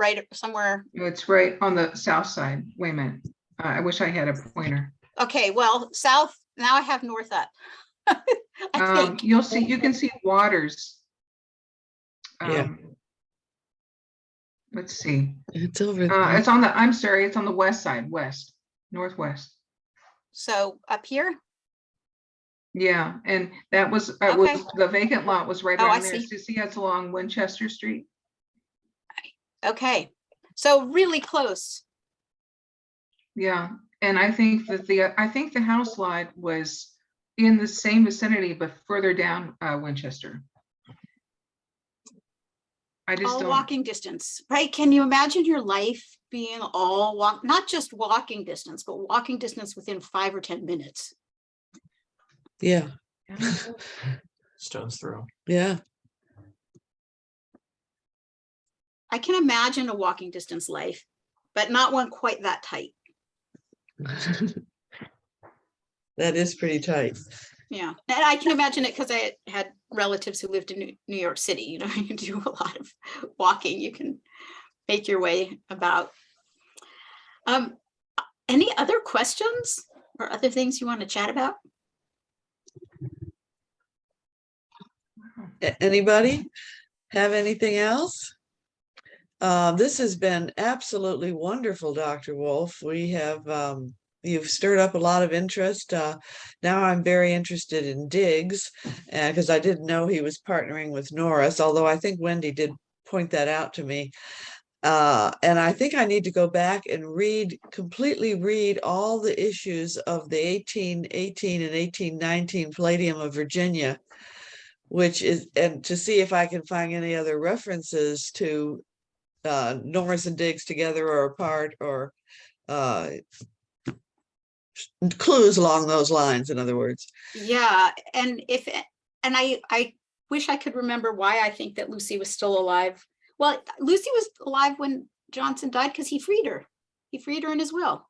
It's right on the south side. Wait a minute. I wish I had a pointer. Okay, well, south, now I have north up. I think. You can see Waters. Yeah. Let's see. It's over. It's on the west side, northwest. So up here? Yeah, and that was, Okay. the vacant lot was right Oh, I around there. see. See, that's along Winchester Street. Okay, so really close. Yeah, and I think that I think the house lot was in the same vicinity, but further down Winchester. I just All don't, walking distance, right? Can you imagine your life being all not just walking distance, but walking distance within 5 or 10 minutes? Yeah, Stones throw. yeah. I can imagine a walking distance life, but not one quite that tight. That is pretty tight. Yeah, and I can imagine it because I had relatives who lived in New York City. You know, you can do a lot of walking. You can make your way about. Any other questions or other things you want to chat about? Anybody have anything else? This has been absolutely wonderful, Dr. Wolf. We have, you've stirred up a lot of interest. Now I'm very interested in Diggs, because I didn't know he was partnering with Norris, although I think Wendy did point that out to me. And I think I need to go back and completely read all the issues of the 1818 and 1819 Palladium of Virginia, which is, and to see if I can find any other references to Norris and Diggs together or apart, or clues along those lines, in other words. Yeah, and I wish I could remember why I think that Lucy was still alive. Well, Lucy was alive when Johnson died because he freed her. He freed her in his will.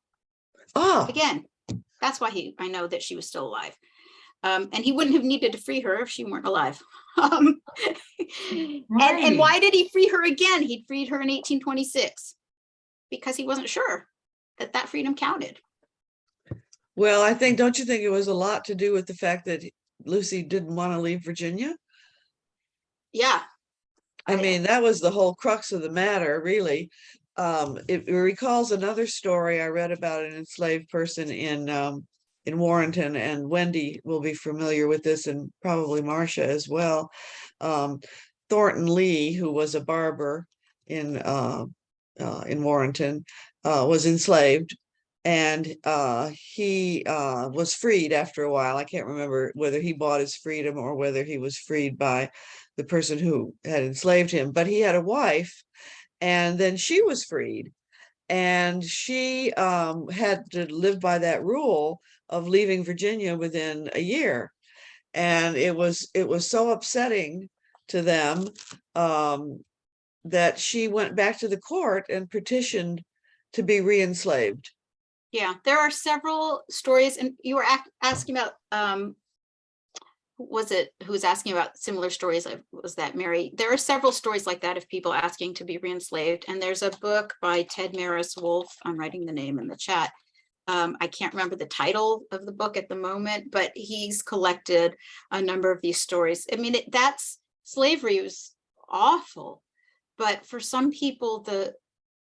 Oh, Again, that's why I know that she was still alive. And he wouldn't have needed to free her if she weren't alive. And why did he free her again? He'd freed her in 1826 because he wasn't sure that that freedom counted. well, don't you think it was a lot to do with the fact that Lucy didn't want to leave Virginia? Yeah. I mean, that was the whole crux of the matter, really. It recalls another story I read about an enslaved person in Warrenton, and Wendy will be familiar with this, and probably Marcia as well. Thornton Lee, who was a barber in Warrenton, was enslaved, and he was freed after a while. I can't remember whether he bought his freedom or whether he was freed by the person who had enslaved him, but he had a wife, and then she was freed, and she had to live by that rule of leaving Virginia within a year. And it was so upsetting to them that she went back to the court and petitioned to be re-enslaved. Yeah, there are several stories, and you were asking about who was asking about similar stories? Was that Mary? There are several stories like that of people asking to be re-enslaved, and there's a book by Ted Maris Wolf. I'm writing the name in the chat. I can't remember the title of the book at the moment, but he's collected a number of these stories. I mean, that's slavery was awful, but for some people, the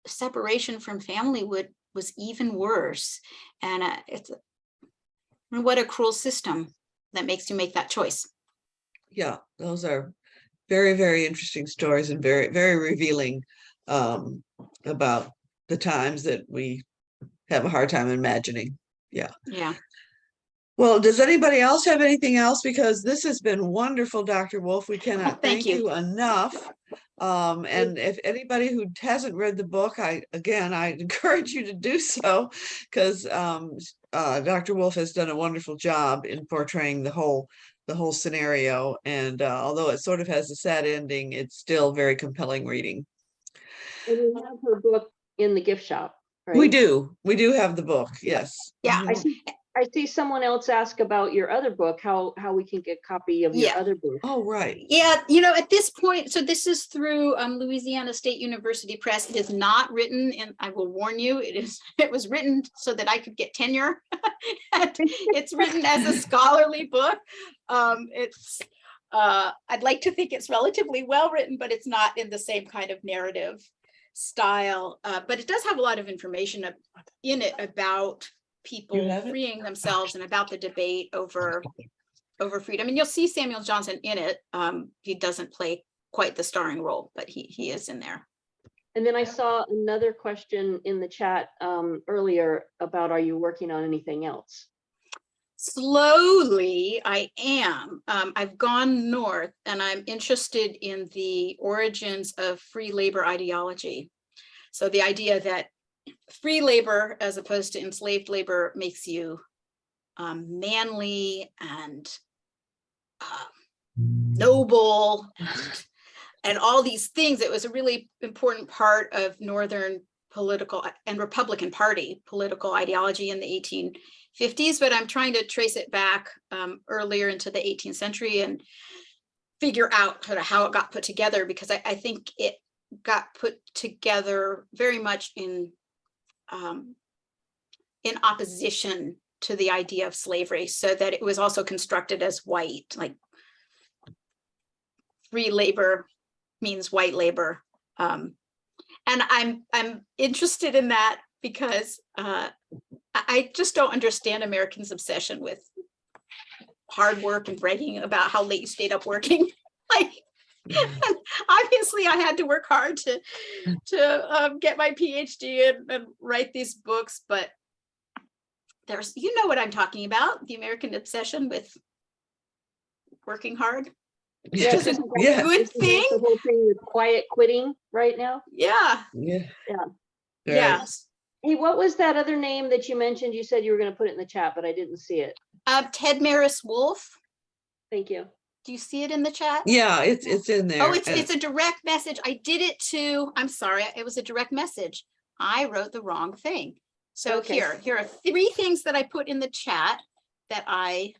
separation from family was even worse. And what a cruel system that makes you make that choice. Yeah, those are very, very interesting stories, and very, very revealing about the times that we have a hard time imagining. Yeah. Yeah. Well, does anybody else have anything else? Because this has been wonderful, Dr. Wolf. We cannot thank you enough. And if anybody who hasn't read the book, I encourage you to do so, because Dr. Wolf has done a wonderful job in portraying the whole scenario. And although it sort of has a sad ending, it's still very compelling reading. And we have her book in the gift shop, right? We do have the book. Yes. Yeah. I see someone else ask about your other book, how we can get a copy of your other book. Oh, right. Yeah, you know, at this point, so this is through Louisiana State University Press. It is not written, and I will warn you, it was written so that I could get tenure. It's written as a scholarly book. I'd like to think it's relatively well written, but it's not in the same kind of narrative style. But it does have a lot of information in it about people freeing themselves and about the debate over over freedom. And you'll see Samuel Johnson in it. He doesn't play quite the starring role, but he is in there. And then I saw another question in the chat earlier about, are you working on anything else? Slowly, I am. I've gone north and I'm interested in the origins of free labor ideology. So the idea that free labor, as opposed to enslaved labor, makes you manly and noble and all these things. It was a really important part of Northern political and Republican Party political ideology in the 1850s, but I'm trying to trace it back earlier into the 18th century and figure out sort of how it got put together, because I think it got put together very much in opposition to the idea of slavery, so that it was also constructed as white, like free labor means white labor. And I'm interested in that because I just don't understand Americans' obsession with hard work and bragging about how late you stayed up working. Like, obviously I had to work hard to get my PhD and write these books, but there's, you know what I'm talking about, the American obsession with working hard. Yeah, Just a Yeah. good Isn't that thing. the whole thing with quiet quitting right now? Yeah. Yeah. Yeah. Right. Yes. Hey, what was that other name that you mentioned? You said you were going to put it in the chat, but I didn't see it. Ted Maris Wolf. Thank you. Do you see it in the chat? Yeah, it's in there. Oh, it's a direct message. I did it to, I'm sorry, it was a direct message. I wrote the wrong thing. So Okay. here are 3 things that I put in the chat that I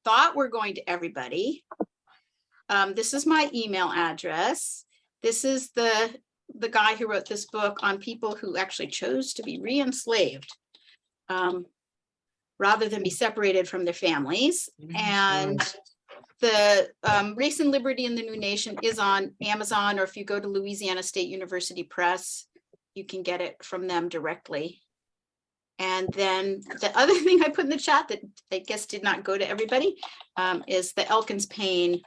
thought were going to everybody. This is my email address. This is the guy who wrote this book on people who actually chose to be re-enslaved rather than be separated from their families. And the Race and Liberty in the New Nation is on Amazon, or if you go to Louisiana State University Press, you can get it from them directly. And then the other thing I put in the chat that I guess did not go to everybody is the Elkins Payne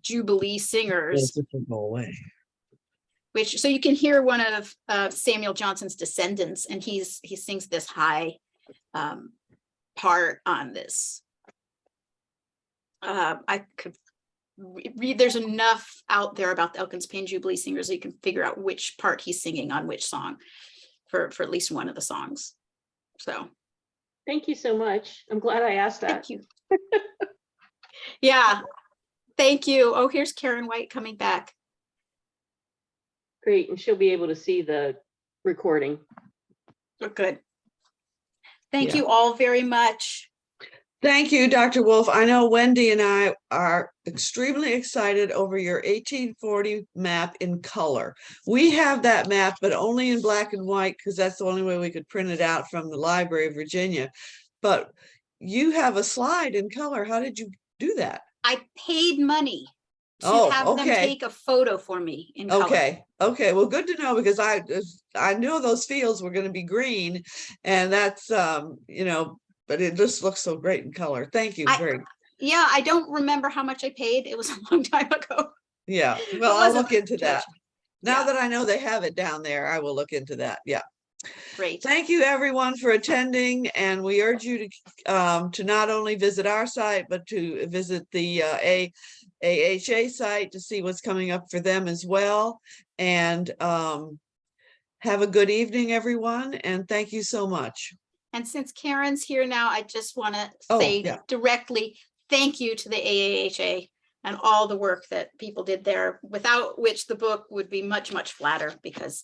Jubilee Singers, Go away. which, so you can hear one of Samuel Johnson's descendants, and he sings this high part on this. I could read, there's enough out there about the Elkins Payne Jubilee Singers that you can figure out which part he's singing on which song for at least one of the songs. So Thank you so much. I'm glad I asked that. thank you. Yeah, thank you. Oh, here's Karen White coming back. Great. And she'll be able to see the recording. Oh, good. Thank Yeah. you all very much. Thank you, Dr. Wolf. I know Wendy and I are extremely excited over your 1840 map in color. We have that map, but only in black and white, because that's the only way we could print it out from the Library of Virginia. But you have a slide in color. How did you do that? I paid money to Oh, have them okay. take a photo for me in color. Okay. Okay. Well, good to know, because I knew those fields were going to be green, and that's you know, but it just looks so great in color. Thank you. Great. Yeah, I don't remember how much I paid. It was a long time ago. Yeah. Well, I'll wasn't look into that. Now Yeah. that I know they have it down there, I will look into that. Yeah. Great. Thank you, everyone, for attending, and we urge you to not only visit our site, but to visit the AHA site to see what's coming up for them as well. And have a good evening, everyone, and thank you so much. And since Karen's here now, I just want to Oh, say yeah. directly, thank you to the AAHA and all the work that people did there, without which the book would be much, much flatter, because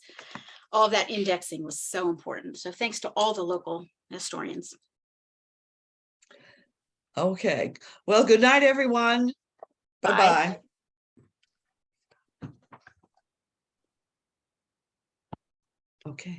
all of that indexing was so important. So thanks to all the local historians. Okay. Well, good night, everyone. Bye. Bye-bye. Okay.